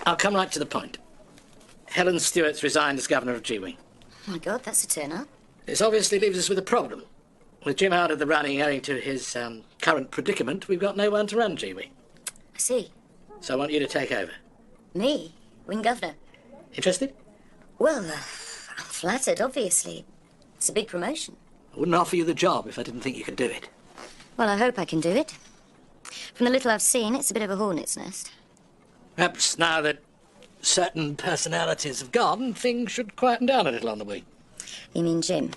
I'll come right to the point. Helen Stewart's resigned as governor of G-Wing. Oh, my God, that's a turn-up. This obviously leaves us with a problem. With Jim out of the running owing to his current predicament, we've got no one to run G-Wing. I see. So I want you to take over. Me? Wing governor? Interested? Well, I'm flattered, obviously. It's a big promotion. I wouldn't offer you the job if I didn't think you could do it. Well, I hope I can do it. From the little I've seen, it's a bit of a hornet's nest. Perhaps now that certain personalities have gone, things should quieten down a little on the wing. You mean Jim?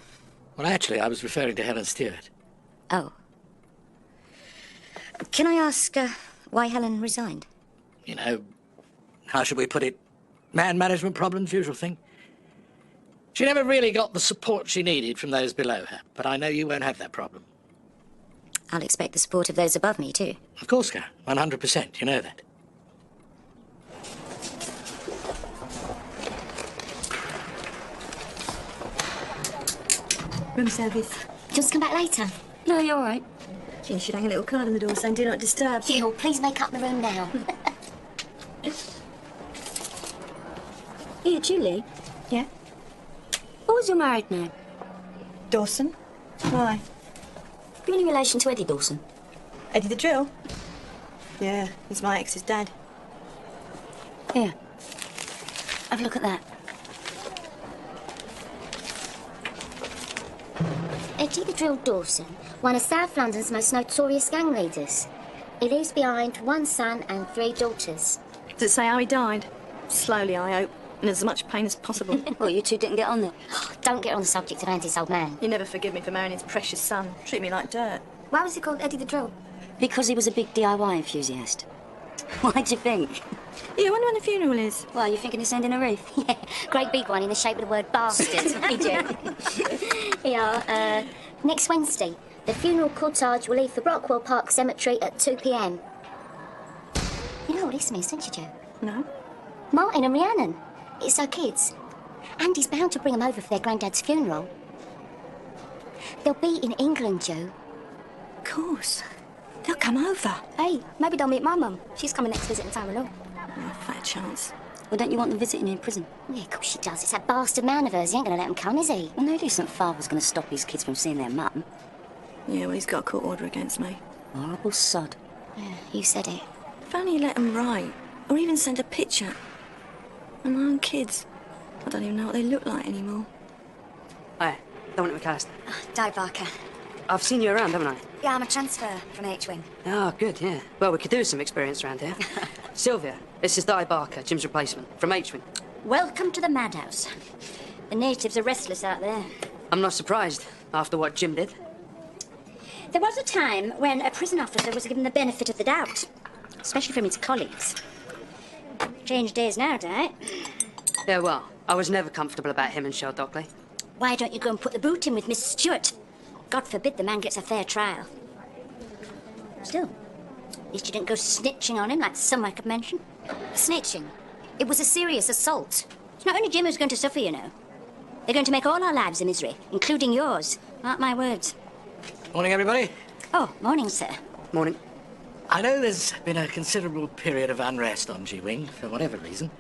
Well, actually, I was referring to Helen Stewart. Oh. Can I ask why Helen resigned? You know, how should we put it? Man management problems, usual thing. She never really got the support she needed from those below her, but I know you won't have that problem. I'll expect the support of those above me, too. Of course, Karen. 100%. You know that. Room service. Just come back later. No, you're all right. You should hang a little card on the door saying do not disturb. Phil, please make up the room now. Here, Julie. Yeah? What was your married name? Dawson. Why? You any relation to Eddie Dawson? Eddie the Drill? Yeah, he's my ex's dad. Here. Have a look at that. Eddie the Drill Dawson, one of South London's most notorious gang leaders. He leaves behind one son and 3 daughters. Does it say how he died? Slowly, I hope. In as much pain as possible. Well, you two didn't get on there. Don't get on the subject of Andy's old man. You never forgive me for marrying his precious son. Treat me like dirt. Why was he called Eddie the Drill? Because he was a big DIY enthusiast. Why'd you think? Yeah, I wonder when the funeral is. Well, you thinking of sending a wreath? Yeah, great big one in the shape of the word bastard. Hey, Jim. Yeah, next Wednesday. The funeral cortege will leave for Brockwell Park Cemetery at 2 p.m. You know what this means, don't you, Joe? No. Martin and Rhiannon. It's our kids. Andy's bound to bring them over for their granddad's funeral. They'll be in England, Joe. Of course. They'll come over. Hey, maybe they'll meet my mum. She's coming next visit in time along. Oh, fat chance. Well, don't you want them visiting in prison? Yeah, of course she does. It's that bastard man of hers. He ain't going to let them come, is he? Well, no decent father's going to stop his kids from seeing their mum. Yeah, well, he's got a court order against me. Horrible sod. Yeah, you said it. If only let them write, or even send a picture. And my own kids. I don't even know what they look like anymore. Hi, Dominic McAllister. Di Barker. I've seen you around, haven't I? Yeah, I'm a transfer from H-Wing. Oh, good, yeah. Well, we could do some experience around here. Sylvia, this is Di Barker, Jim's replacement, from H-Wing. Welcome to the madhouse. The natives are restless out there. I'm not surprised, after what Jim did. There was a time when a prison officer was given the benefit of the doubt, especially from his colleagues. Changed days now, Di. Yeah, well, I was never comfortable about him and Shell Dockley. Why don't you go and put the boot in with Mr. Stewart? God forbid the man gets a fair trial. Still, at least you didn't go snitching on him like some might have mentioned. Snitching? It was a serious assault. It's not only Jim who's going to suffer, you know. They're going to make all our lives a misery, including yours. Mark my words. Morning, everybody. Oh, morning, sir. Morning. I know there's been a considerable period of unrest on G-Wing, for whatever reason.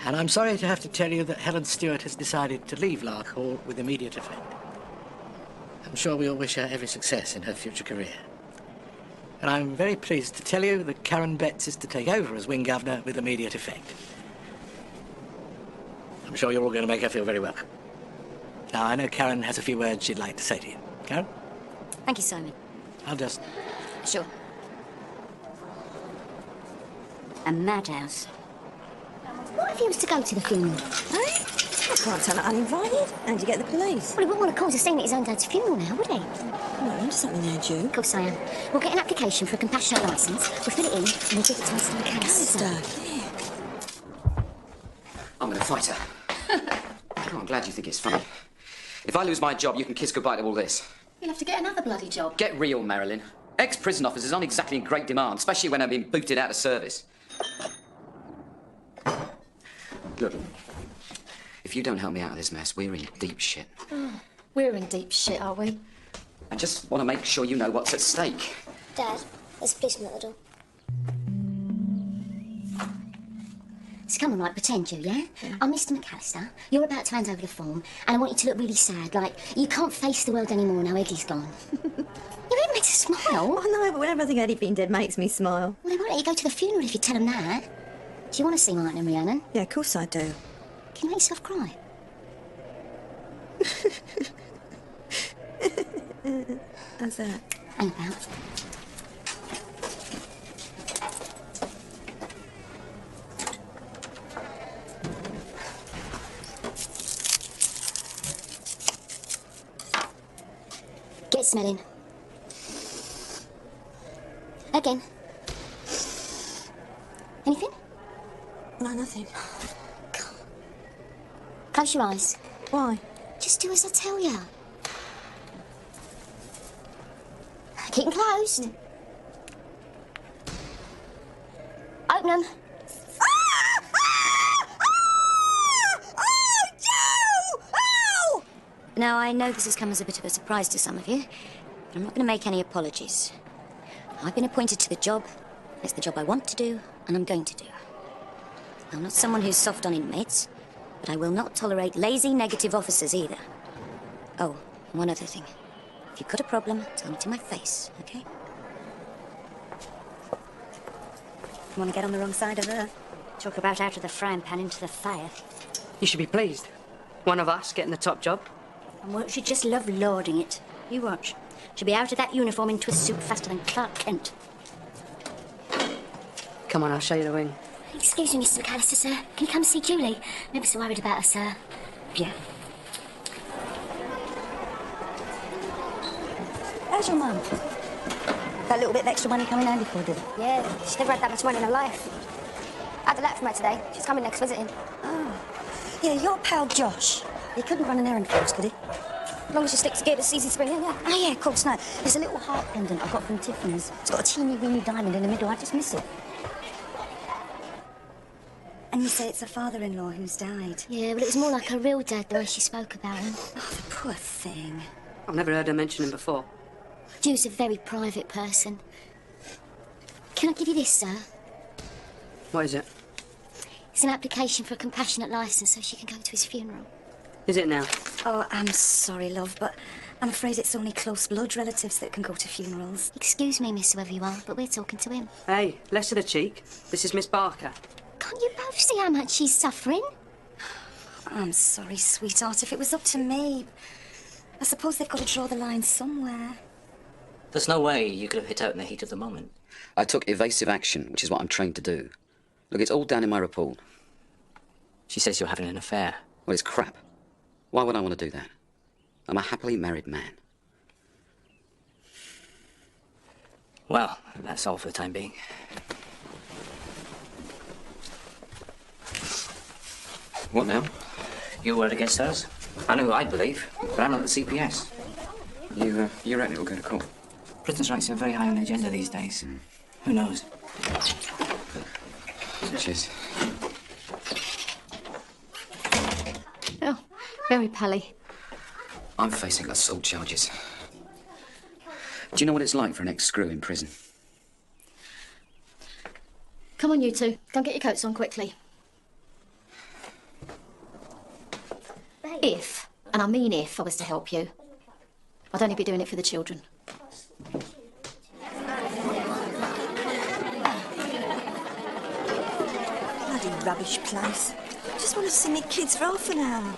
And I'm sorry to have to tell you that Helen Stewart has decided to leave Lark Hall with immediate effect. I'm sure we all wish her every success in her future career. And I'm very pleased to tell you that Karen Betts is to take over as Wing Governor with immediate effect. I'm sure you're all going to make her feel very welcome. Now, I know Karen has a few words she'd like to say to you. Karen? Thank you, Simon. I'll just... Sure. A madhouse. What if he was to go to the funeral? Hey? I can't turn up uninvited. How'd you get the police? Well, he wouldn't want to cause a scene at his own dad's funeral now, would he? No, I'm just something there, Jew. Of course I am. We'll get an application for a compassionate licence, we'll fill it in, and we'll give it to us in the case. I'm going to fight her. Oh, I'm glad you think it's funny. If I lose my job, you can kiss goodbye to all this. You'll have to get another bloody job. Get real, Marilyn. Ex-prison officers aren't exactly in great demand, especially when they're being booted out of service. Look, if you don't help me out of this mess, we're in deep shit. Oh, we're in deep shit, are we? I just want to make sure you know what's at stake. Dad, there's a policeman at the door. So come on, right, pretend you, yeah? I'm Mr. McAllister. You're about to hand over the form, and I want you to look really sad, like you can't face the world anymore now Eddie's gone. You really makes us smile. Oh, no, but whenever I think Eddie being dead makes me smile. Well, they won't let you go to the funeral if you tell them that. Do you want to see Martin and Rhiannon? Yeah, of course I do. Can you make yourself cry? How's that? Hang about. Get smelling. Again. Anything? No, nothing. Close your eyes. Why? Just do as I tell you. Keep them closed. Open them. Now, I know this has come as a bit of a surprise to some of you, but I'm not going to make any apologies. I've been appointed to the job. It's the job I want to do, and I'm going to do. I'm not someone who's soft on inmates, but I will not tolerate lazy, negative officers either. Oh, and one other thing. If you've got a problem, tell me to my face, okay? You want to get on the wrong side of her? Talk about out of the frying pan into the fire. You should be pleased. One of us getting the top job. And won't she just love lording it? You watch. She'll be out of that uniform into a suit faster than Clark Kent. Come on, I'll show you the wing. Excuse me, Mr. McAllister, sir. Can you come see Julie? Never so worried about her, sir. Yeah. How's your mum? That little bit of extra money coming handy for her, did it? Yeah, she's never had that much money in her life. I had a letter from her today. She's coming next visiting. Oh. Yeah, your pal Josh. He couldn't run an errand for us, could he? As long as she sticks together, it's easy spring, yeah. Oh, yeah, of course, no. There's a little heart pendant I got from Tiffany's. It's got a teeny-weeny diamond in the middle. I just miss it. And you say it's her father-in-law who's died? Yeah, well, it was more like her real dad, the way she spoke about him. Oh, the poor thing. I've never heard her mention him before. Jude's a very private person. Can I give you this, sir? What is it? It's an application for a compassionate licence so she can go to his funeral. Is it now? Oh, I'm sorry, love, but I'm afraid it's only close blood relatives that can go to funerals. Excuse me, miss, whoever you are, but we're talking to him. Hey, less of the cheek. This is Miss Barker. Can't you both see how much she's suffering? I'm sorry, sweetheart. If it was up to me, I suppose they've got to draw the line somewhere. There's no way you could have hit out in the heat of the moment. I took evasive action, which is what I'm trained to do. Look, it's all down in my report. She says you're having an affair. Well, it's crap. Why would I want to do that? I'm a happily married man. Well, that's all for the time being. What now? You were against us. I know who I'd believe, but I'm not the CPS. You reckon it'll go to court? Britain's rights are very high on the agenda these days. Who knows? Cheers. Oh, very pally. I'm facing assault charges. Do you know what it's like for an ex-screw in prison? Come on, you two. Go and get your coats on quickly. If, and I mean if, I was to help you, I'd only be doing it for the children. Bloody rubbish place. I just want to see my kids for half an hour.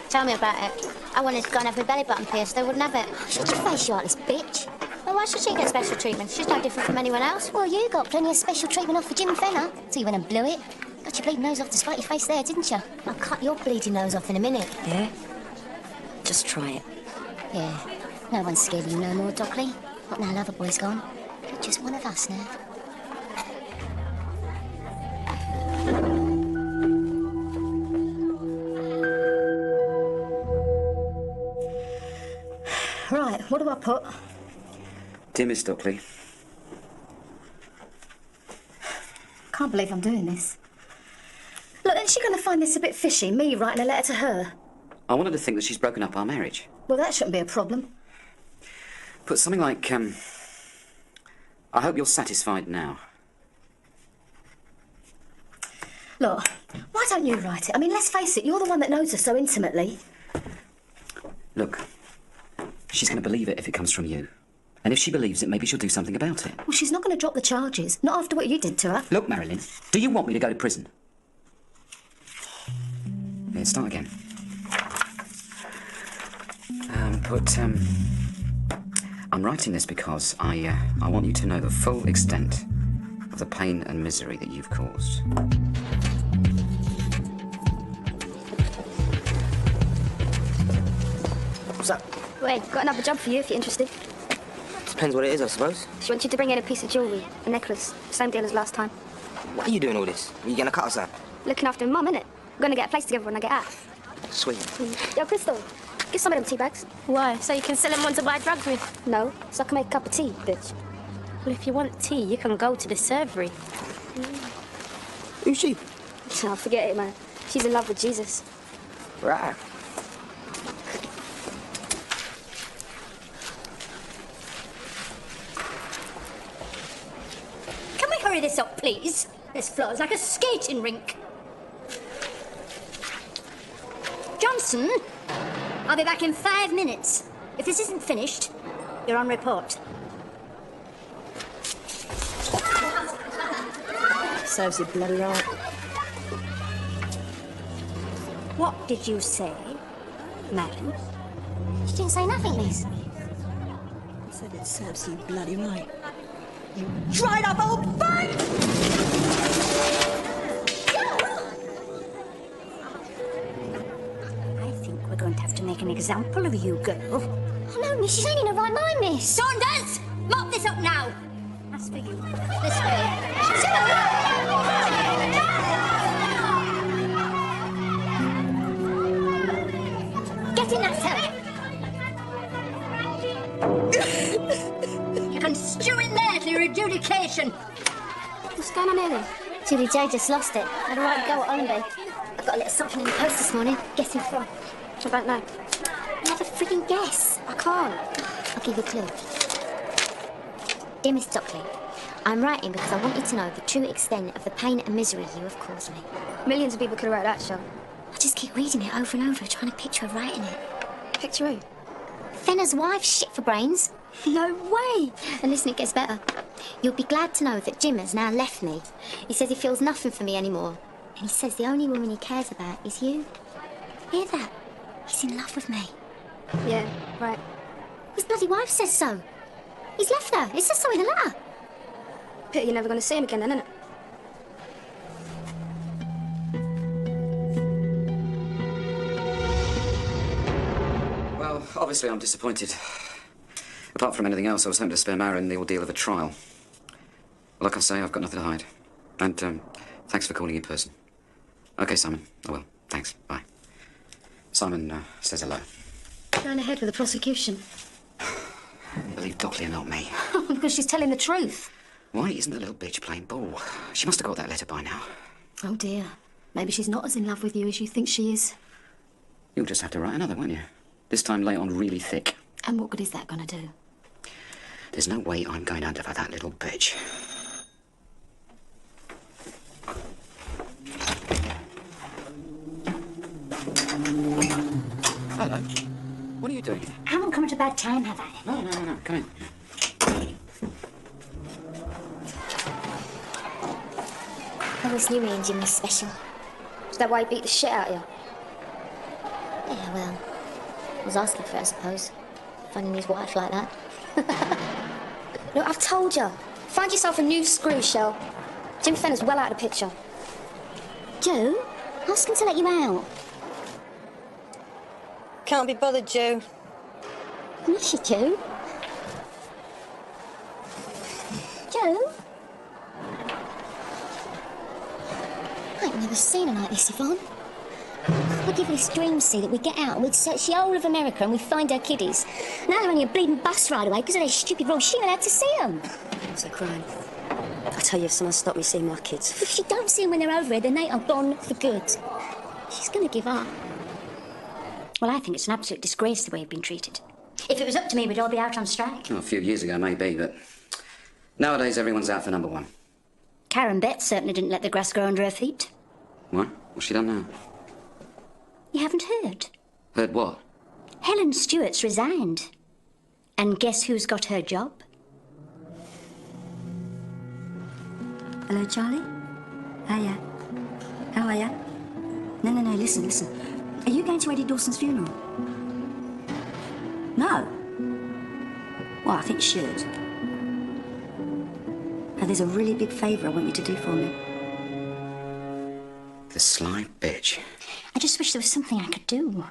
Tell me about it. I wanted to go and have my belly button pierced. They wouldn't have it. Shut your face, you heartless bitch. Well, why should she get special treatment? She's no different from anyone else. Well, you got plenty of special treatment off for Jim Fenner. So you went and blew it. Got your bleeding nose off to spite your face there, didn't you? I'll cut your bleeding nose off in a minute. Yeah? Just try it. Yeah. No one's scared of you no more, Dockley. Not now Loverboy's gone. You're just one of us now. Right, what do I put? Dear Miss Stockley. Can't believe I'm doing this. Look, isn't she going to find this a bit fishy, me writing a letter to her? I wanted to think that she's broken up our marriage. Well, that shouldn't be a problem. Put something like, I hope you're satisfied now. Look, why don't you write it? I mean, let's face it, you're the one that knows her so intimately. Look, she's going to believe it if it comes from you. And if she believes it, maybe she'll do something about it. Well, she's not going to drop the charges. Not after what you did to her. Look, Marilyn, do you want me to go to prison? Yeah, start again. I'm writing this because I want you to know the full extent of the pain and misery that you've caused. What's up? Wait, got another job for you if you're interested. Depends what it is, I suppose. She wants you to bring in a piece of jewellery, a necklace. Same deal as last time. Why are you doing all this? Are you gonna cut us out? Looking after Mum, innit? We're gonna get a place together when I get out. Sweet. Yo, Crystal, give some of them tea bags. Why? So you can sell them one to buy drugs with? No, so I can make a cup of tea, bitch. Well, if you want tea, you can go to the servery. Who's she? Oh, forget it, man. She's in love with Jesus. Right. Can we hurry this up, please? This floor's like a skating rink. Johnson, I'll be back in 5 minutes. If this isn't finished, you're on report. Serves you bloody right. What did you say, madam? She didn't say nothing, miss. I said it serves you bloody right. You dried up old bite! I think we're going to have to make an example of you, girl. Oh, no, miss, she's only in her right mind, miss. Saunders! Mop this up now! That's for you. This way. Get in that cell! You can stew in there till your adjudication. What's going on here, then? Julie J just lost it. Had a right go at Hollanday. I've got a little something in the post this morning. Guessing from. I don't know. You have a frigging guess. I can't. I'll give you a clue. Dear Miss Stockley, I'm writing because I want you to know the true extent of the pain and misery you have caused me. Millions of people could have wrote that, show. I just keep reading it over and over, trying to picture her writing it. Picture who? Fenner's wife, shit for brains. No way! And listen, it gets better. You'll be glad to know that Jim has now left me. He says he feels nothing for me anymore. And he says the only woman he cares about is you. Hear that? He's in love with me. Yeah, right. His bloody wife says so. He's left her. It says so in the letter. Pity you're never going to see him again then, innit? Well, obviously I'm disappointed. Apart from anything else, I was hoping to spare Marin the ordeal of a trial. Like I say, I've got nothing to hide. And thanks for calling in person. OK, Simon. I will. Thanks. Bye. Simon says hello. Going ahead with the prosecution. Believe Dockley and not me. Because she's telling the truth. Why isn't the little bitch playing ball? She must have got that letter by now. Oh, dear. Maybe she's not as in love with you as you think she is. You'll just have to write another, won't you? This time lay it on really thick. And what good is that going to do? There's no way I'm going under for that little bitch. Hello. What are you doing? I haven't come at a bad time, have I? No. Come in. I always knew me and Jim was special. Is that why he beat the shit out of you? Yeah, well, I was asking for it, I suppose. Finding his wife like that. Look, I've told you. Find yourself a new screw, Shell. Jim Fenner's well out of the picture. Joe, ask him to let you out. Can't be bothered, Joe. Yes, you do. Joe? I ain't never seen her like this, Yvonne. I give her this dream, see, that we get out and we'd search the whole of America and we'd find her kiddies. Now they're only a bleeding bus ride away because of their stupid rules. She ain't allowed to see them. It's a crime. I tell you, if someone stopped me seeing my kids. If she don't see them when they're over here, then they are gone for good. She's going to give up. Well, I think it's an absolute disgrace the way you've been treated. If it was up to me, we'd all be out on strike. Well, a few years ago, maybe, but nowadays everyone's out for number one. Karen Betts certainly didn't let the grass grow under her feet. What? What's she done now? You haven't heard? Heard what? Helen Stewart's resigned. And guess who's got her job? Hello, Charlie? Hiya. How are ya? No, listen. Are you going to Eddie Dawson's funeral? No? Well, I think you should. Now, there's a really big favour I want you to do for me. The sly bitch. I just wish there was something I could do.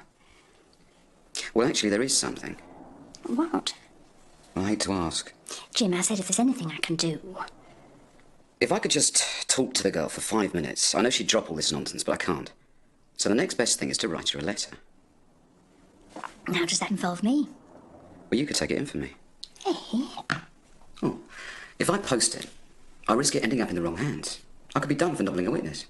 Well, actually, there is something. What? I hate to ask. Jim, I said if there's anything I can do. If I could just talk to the girl for 5 minutes, I know she'd drop all this nonsense, but I can't. So the next best thing is to write her a letter. How does that involve me? Well, you could take it in for me. Hey? Oh, if I post it, I risk it ending up in the wrong hands. I could be done for nobbling a witness.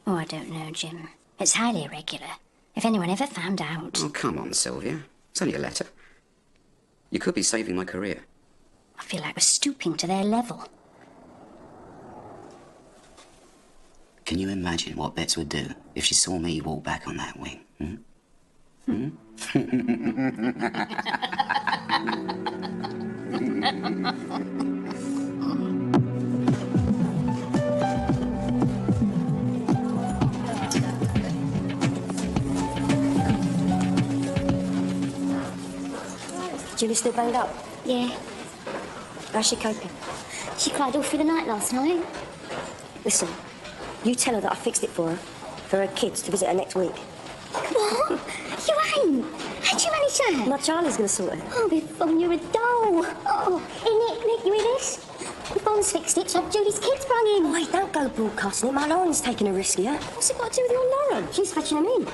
Oh, I don't know, Jim. It's highly irregular. If anyone ever found out... Oh, come on, Sylvia. It's only a letter. You could be saving my career. I feel like we're stooping to their level. Can you imagine what Bets would do if she saw me walk back on that wing? Julie still banged up? Yeah. How's she coping? She cried all through the night last night. Listen, you tell her that I fixed it for her kids to visit her next week. What? You ain't? How'd you manage that? My Charlie's going to sort it. Oh, Yvonne, you're a doll. Oh, hey, Nick, you hear this? Yvonne's fixed it to have Julie's kids brung in. Wait, don't go broadcasting it. My Lauren's taking a risk here. What's it got to do with your Lauren? She's fetching them in.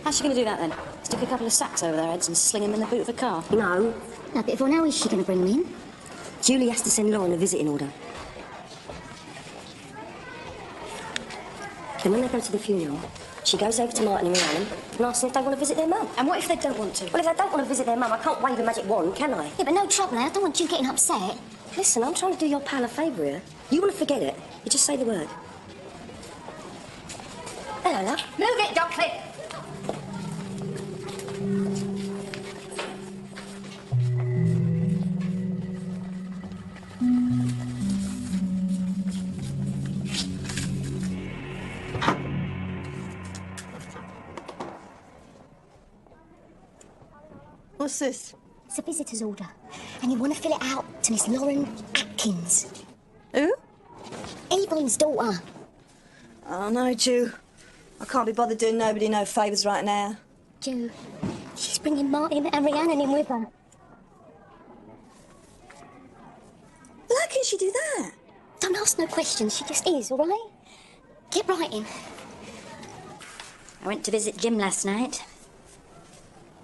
How's she going to do that, then? Stick a couple of sacks over their heads and sling them in the boot of a car? No. No, but Yvonne, how is she going to bring them in? Julie has to send Lauren a visiting order. Then when they go to the funeral, she goes over to Martin and Rhiannon and asks them if they want to visit their mum. And what if they don't want to? Well, if they don't want to visit their mum, I can't wave a magic wand, can I? Yeah, but no trouble, I don't want you getting upset. Listen, I'm trying to do your pal a favour here. You want to forget it, you just say the word. Hello, love. Move it, Doc Clip. What's this? It's a visitor's order, and you want to fill it out to Miss Lauren Atkins. Who? Yvonne's daughter. Oh, no, Ju. I can't be bothered doing nobody no favours right now. Ju, she's bringing Martin and Rhiannon in with her. Well, how can she do that? Don't ask no questions, she just is, all right? Get writing. I went to visit Jim last night.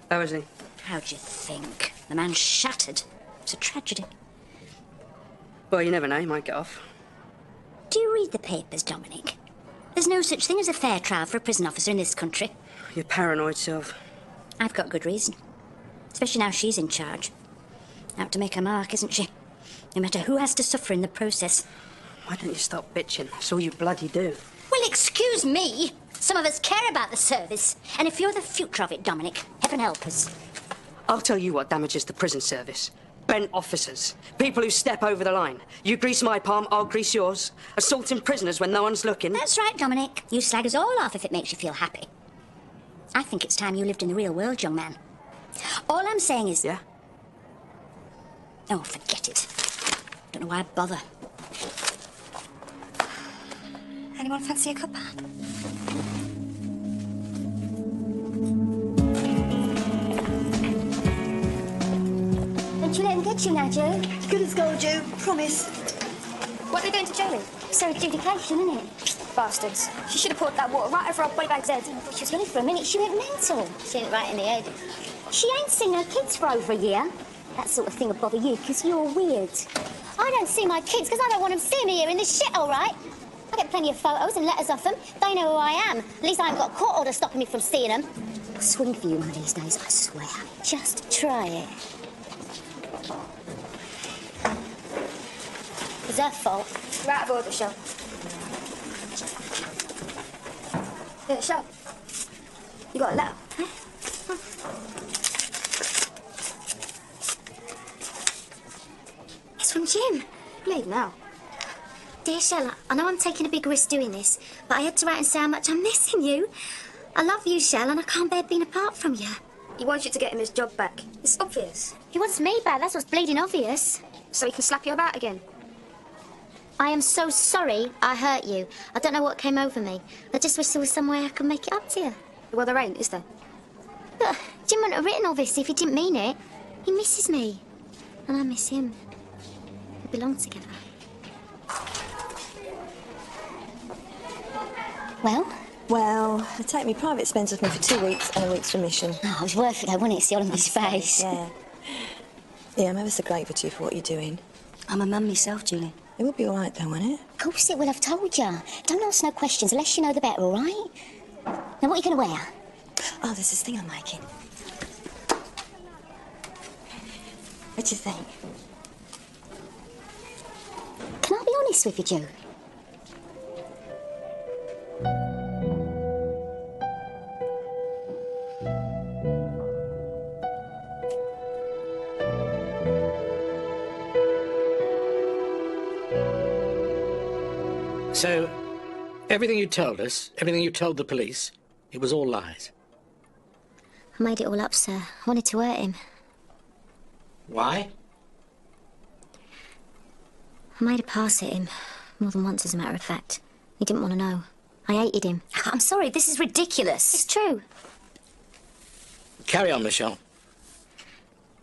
How is he? How'd you think? The man's shattered. It's a tragedy. Well, you never know, he might get off. Do you read the papers, Dominic? There's no such thing as a fair trial for a prison officer in this country. Your paranoid self. I've got good reason. Especially now she's in charge. Out to make her mark, isn't she? No matter who has to suffer in the process. Why don't you stop bitching? That's all you bloody do. Well, excuse me. Some of us care about the service. And if you're the future of it, Dominic, heaven help us. I'll tell you what damages the prison service. Bent officers. People who step over the line. You grease my palm, I'll grease yours. Assaulting prisoners when no one's looking. That's right, Dominic. You slag us all off if it makes you feel happy. I think it's time you lived in the real world, young man. All I'm saying is... Yeah? Oh, forget it. Don't know why I bother. Anyone fancy a cuppa? Don't you let him get you now, Joe. Good as gold, Ju. Promise. What are they doing to Jolie? It's her adjudication, isn't it? Bastards. She should have poured that water right over our bodybag's head. She was running for a minute. She went mental. She ain't right in the head. She ain't seen her kids for over a year. That sort of thing will bother you, because you're weird. I don't see my kids because I don't want them seeing me here in this shit, all right? I get plenty of photos and letters off them. They know who I am. At least I haven't got a court order stopping me from seeing them. I'll swing for you one of these days, I swear. Just try it. It's her fault. Right of order, Sean. Yeah, Shell. You got a letter? It's from Jim. Leave now. Dear Shell, I know I'm taking a big risk doing this, but I had to write and say how much I'm missing you. I love you, Shell, and I can't bear being apart from you. He wants you to get him his job back. It's obvious. He wants me back, that's what's bleeding obvious. So he can slap you about again. I am so sorry I hurt you. I don't know what came over me. I just wish there was some way I could make it up to you. Well, there ain't, is there? But Jim wouldn't have written all this if he didn't mean it. He misses me. And I miss him. We belong together. Well? Well, they take me private expense with me for 2 weeks and a week's remission. Oh, it was worth it though, wasn't it? See all on his face. Yeah. Yeah, I'm ever so grateful to you for what you're doing. I'm a mum myself, Julie. It will be all right, though, won't it? Of course it will, I've told you. Don't ask no questions, the less you know the better, all right? Now, what are you going to wear? Oh, there's this thing I'm making. What do you think? Can I be honest with you, Joe? So, everything you told us, everything you told the police, it was all lies. I made it all up, sir. I wanted to hurt him. Why? I made a pass at him. More than once, as a matter of fact. He didn't want to know. I hated him. I'm sorry, this is ridiculous. It's true. Carry on, Michelle.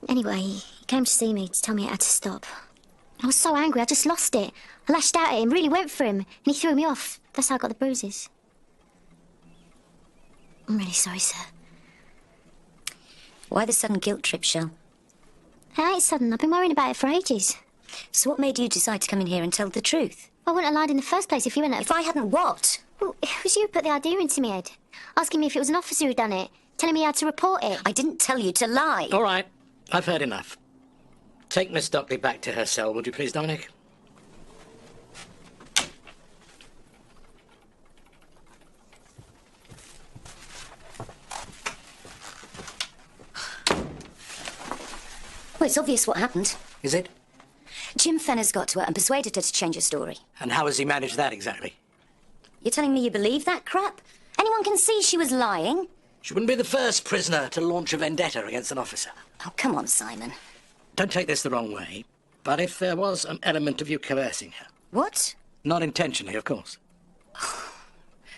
Anyway, he came to see me to tell me I had to stop. I was so angry, I just lost it. I lashed out at him, really went for him, and he threw me off. That's how I got the bruises. I'm really sorry, sir. Why the sudden guilt trip, Shell? It ain't sudden. I've been worrying about it for ages. So what made you decide to come in here and tell the truth? I wouldn't have lied in the first place if you hadn't. If I hadn't what? Well, it was you who put the idea into my head. Asking me if it was an officer who'd done it. Telling me how to report it. I didn't tell you to lie. All right, I've heard enough. Take Miss Stockley back to her cell, would you please, Dominic? Well, it's obvious what happened. Is it? Jim Fenner's got to her and persuaded her to change her story. And how has he managed that exactly? You're telling me you believe that crap? Anyone can see she was lying. She wouldn't be the first prisoner to launch a vendetta against an officer. Oh, come on, Simon. Don't take this the wrong way, but if there was an element of you coercing her... What? Not intentionally, of course.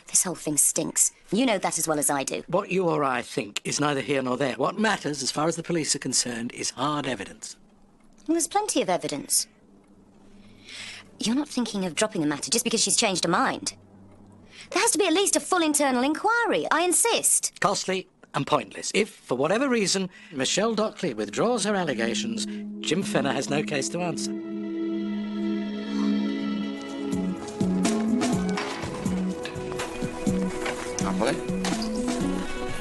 This whole thing stinks. You know that as well as I do. What you or I think is neither here nor there. What matters, as far as the police are concerned, is hard evidence. Well, there's plenty of evidence. You're not thinking of dropping the matter just because she's changed her mind. There has to be at least a full internal inquiry. I insist. Costly and pointless. If, for whatever reason, Michelle Dockley withdraws her allegations, Jim Fenner has no case to answer. Hi, Polly.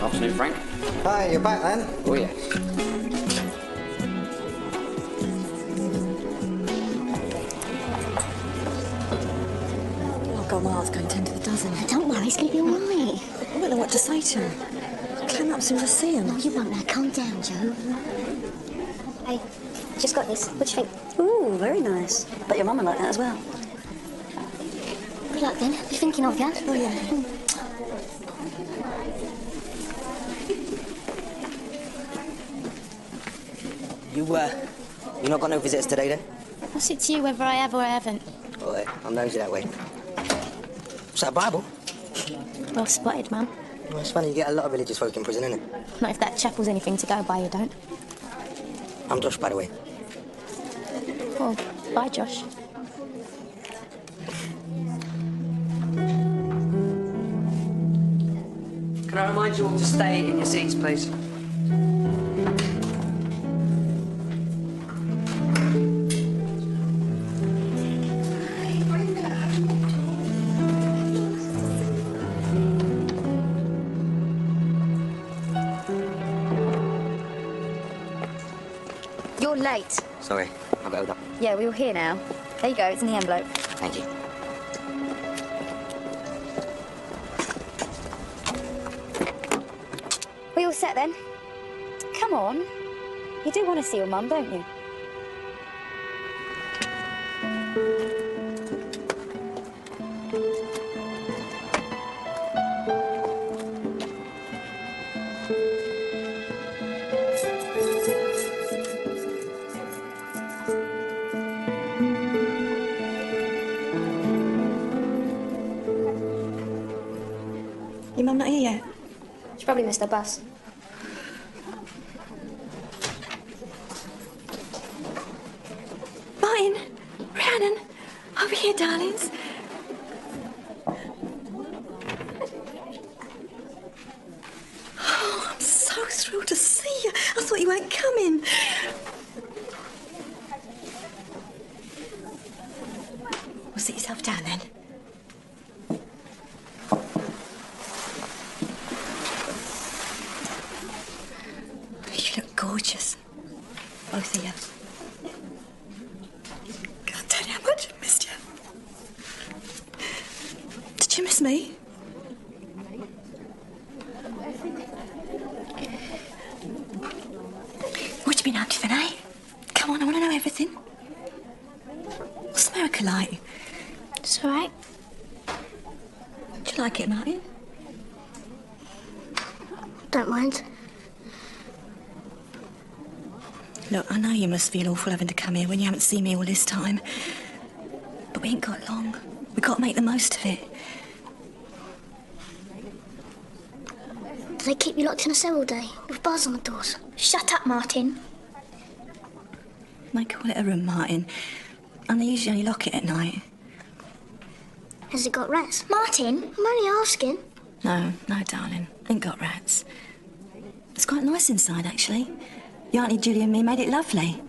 Afternoon, Frank. Hi, you're back then? Oh, yes. Oh, God, my heart's going 10 to the dozen. Don't worry, it's going to be all right. I don't know what to say to him. I'll climb up as soon as I see him. No, you won't now. Calm down, Joe. Hey, just got this. What do you think? Ooh, very nice. Bet your mum would like that as well. Good luck, then. Be thinking of you. Oh, yeah. You not got no visitors today, then? What's it to you whether I have or I haven't? Boy, I'm nosy that way. What's that, Bible? Well spotted, Mum. Well, it's funny, you get a lot of religious folk in prison, isn't it? Not if that chapel's anything to go by, you don't. I'm Josh, by the way. Oh, bye, Josh. Can I remind you all to stay in your seats, please? You're late. Sorry, I've got hold up. Yeah, we're all here now. There you go, it's in the envelope. Thank you. right then. Come on. You do want to see your mum, don't you? Your mum not here yet? She probably missed her bus. Martin, Rhiannon, over here, darlings. Oh, I'm so thrilled to see you. I thought you weren't coming. Well, sit yourself down then. You look gorgeous, both of you. Can't tell you how much I missed you. Did you miss me? What you been up to, Vinay? Come on, I want to know everything. What's America like? It's all right. Do you like it, Martin? Don't mind. Look, I know you must feel awful having to come here when you haven't seen me all this time. But we ain't got long. We've got to make the most of it. Do they keep you locked in a cell all day with bars on the doors? Shut up, Martin. They call it a room, Martin. And they usually only lock it at night. Has it got rats? Martin, I'm only asking. No, darling. Ain't got rats. It's quite nice inside, actually. Your Auntie Julie and me made it lovely.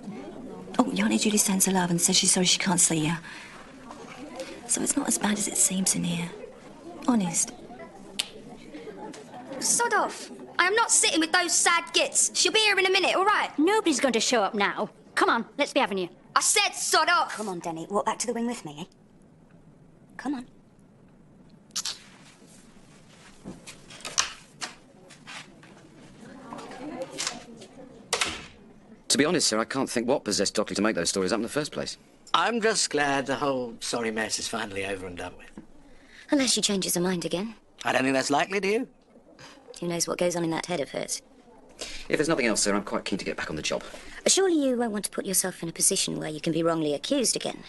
Oh, your Auntie Julie sends her love and says she's sorry she can't see you. So it's not as bad as it seems in here. Honest. Sod off. I am not sitting with those sad gits. She'll be here in a minute, all right? Nobody's going to show up now. Come on, let's be having you. I said sod off. Come on, Denny. Walk back to the wing with me, eh? Come on. To be honest, sir, I can't think what possessed Dockley to make those stories up in the first place. I'm just glad the whole sorry mess is finally over and done with. Unless she changes her mind again. I don't think that's likely, do you? Who knows what goes on in that head of hers? If there's nothing else, sir, I'm quite keen to get back on the job. Surely you won't want to put yourself in a position where you can be wrongly accused again.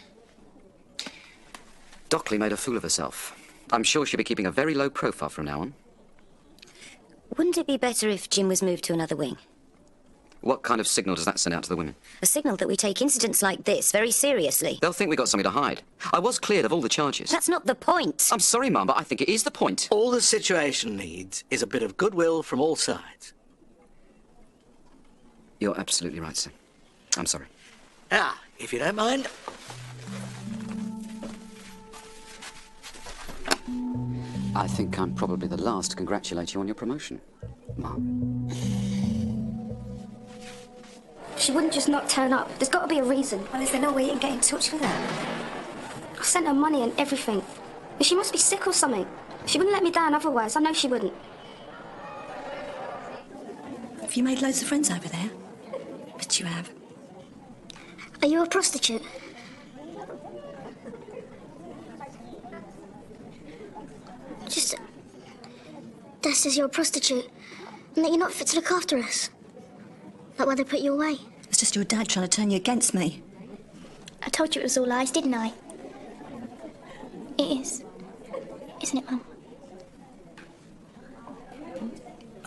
Dockley made a fool of herself. I'm sure she'll be keeping a very low profile from now on. Wouldn't it be better if Jim was moved to another wing? What kind of signal does that send out to the women? A signal that we take incidents like this very seriously. They'll think we got something to hide. I was cleared of all the charges. That's not the point. I'm sorry, Mum, but I think it is the point. All the situation needs is a bit of goodwill from all sides. You're absolutely right, sir. I'm sorry. Ah, if you don't mind. I think I'm probably the last to congratulate you on your promotion, Mum. She wouldn't just not turn up. There's got to be a reason. Well, is there no way you can get in touch with her? I sent her money and everything. She must be sick or something. She wouldn't let me down otherwise. I know she wouldn't. Have you made loads of friends over there? Bet you have. Are you a prostitute? Just... Dad says you're a prostitute and that you're not fit to look after us. That why they put you away? It's just your dad trying to turn you against me. I told you it was all lies, didn't I? It is. Isn't it, Mum?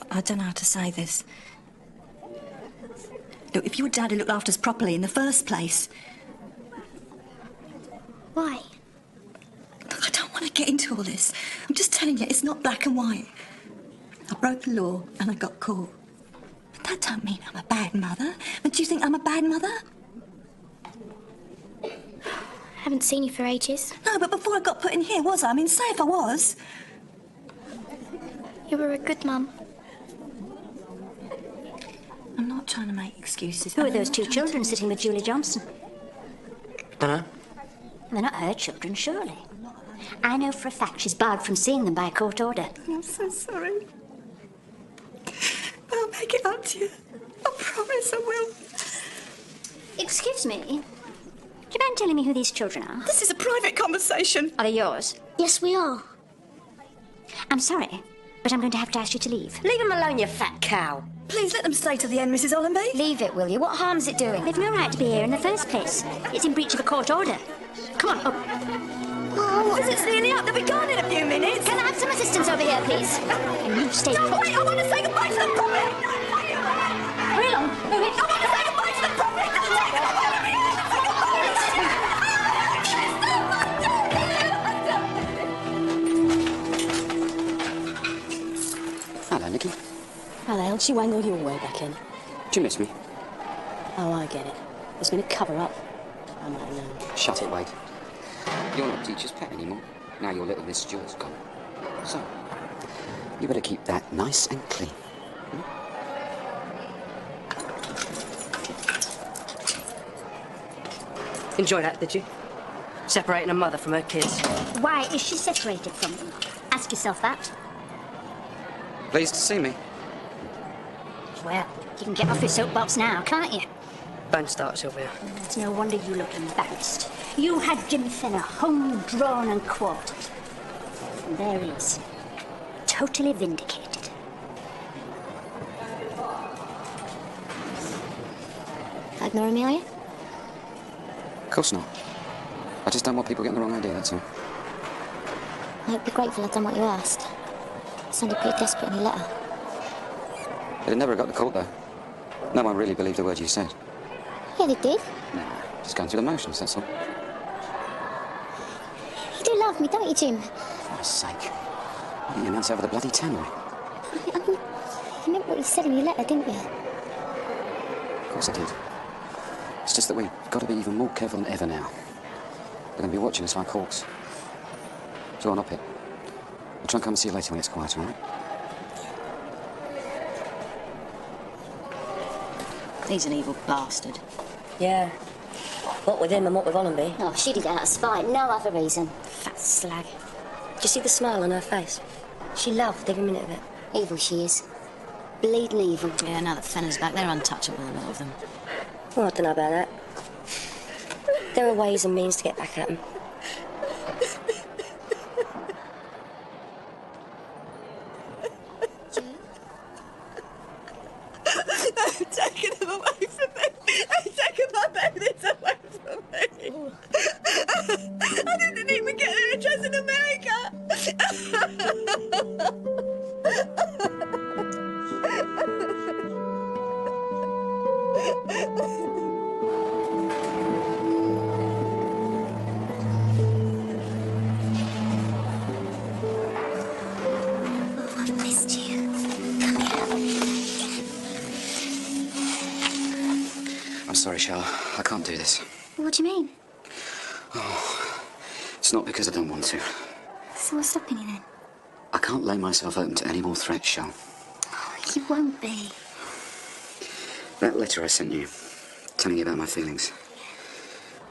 I don't know how to say this. Look, if your dad had looked after us properly in the first place... Why? Look, I don't want to get into all this. I'm just telling you, it's not black and white. I broke the law and I got caught. But that don't mean I'm a bad mother. But do you think I'm a bad mother? I haven't seen you for ages. No, but before I got put in here, was I? I mean, say if I was. You were a good mum. I'm not trying to make excuses. Who are I'm those not two trying children sitting with Julie Johnson? Dunno. They're not her children, surely. I know for a fact she's barred from seeing them by a court order. I'm so sorry. I'm make it up to you. I promise I will. Excuse me. Do you mind telling me who these children are? This is a private conversation. Are they yours? Yes, we are. I'm sorry, but I'm going to have to ask you to leave. Leave him alone, you fat cow. Please let them stay to the end, Mrs. Hollenby. Leave it, will you? What harm's it doing? They've no right to be here in the first place. It's in breach of a court order. Come on, up. Oh, visit's nearly up. They'll be gone in a few minutes. Can I have some assistance over here, please? And you stay No, put. wait, I want to say goodbye to the property. Hurry along. Move it. I want to say goodbye to the property. Don't take it away from me. Hello, Nicky. Hello, she wangled you all the way back in. Do you miss me? Oh, I get it. It's been a cover-up. I might have known. Shut it, Wade. You're not teacher's pet anymore. Now your little Miss Stewart's gone. So, you better keep that nice and clean. Enjoy that, did you? Separating a mother from her kids. Why is she separated from them? Ask yourself that. Pleased to see me. Well, you can get off your soapbox now, can't you? Don't start, Sylvia. It's no wonder you look embarrassed. You had Jim Fenner home, drawn and quartered. And there he is. Totally vindicated. Ignore Amelia? Of course not. I just don't want people getting the wrong idea, that's all. I hope you're grateful I've done what you asked. It sounded pretty desperate in your letter. It never got to court, though. No one really believed a word you said. Yeah, they did. Nah, just going through the motions, that's all. You do love me, don't you, Jim? For Christ's sake. Why didn't you announce over the bloody tannoy? I mean, you meant what you said in your letter, didn't you? Of course I did. It's just that we've got to be even more careful than ever now. They're going to be watching us like hawks. So on up it. I'll try and come and see you later when it's quieter, all right? He's an evil bastard. Yeah. What with him and what with Hollenby. Oh, she did it out of spite, no other reason. Fat slag. Did you see the smile on her face? She loved every minute of it. Evil she is. Bleeding evil. Yeah, now that Fenner's back, they're untouchable, a lot of them. Well, I don't know about that. There are ways and means to get back at them. They've taken him away from me. They've taken my babies away from me. I didn't even get their address in America. I missed you. Come here. I'm sorry, Shell. I can't do this. What do you mean? It's not because I don't want to. So what's stopping you then? I can't lay myself open to any more threats, Shell. You won't be. That letter I sent you, telling you about my feelings.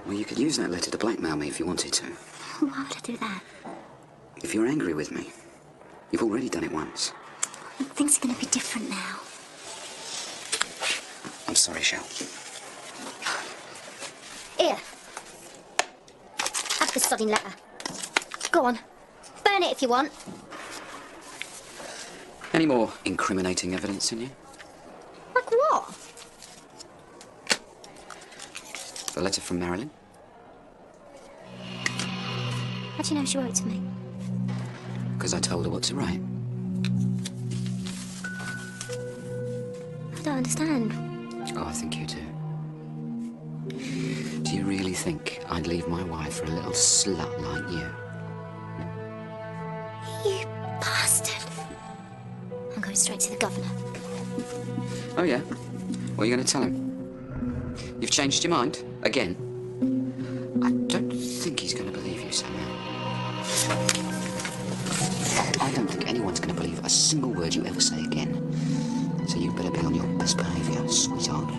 Well, you could use that letter to blackmail me if you wanted to. Why would I do that? If you're angry with me, you've already done it once. Things are going to be different now. I'm sorry, Shell. Here. Have the sodding letter. Go on. Burn it if you want. Any more incriminating evidence in you? Like what? The letter from Marilyn? How do you know she wrote to me? Because I told her what to write. I don't understand. Oh, I think you do. Do you really think I'd leave my wife for a little slut like you? You bastard. I'm going straight to the governor. Oh, yeah? What are you going to tell him? You've changed your mind? Again? I don't think he's going to believe you, Samuel. I don't think anyone's going to believe a single word you ever say again. So you better be on your best behaviour, sweetheart.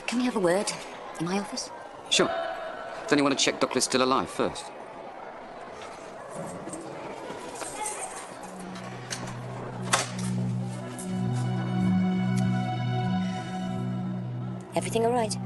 Can we have a word in my office? Sure. Don't you want to check Douglas still alive first? Everything all right?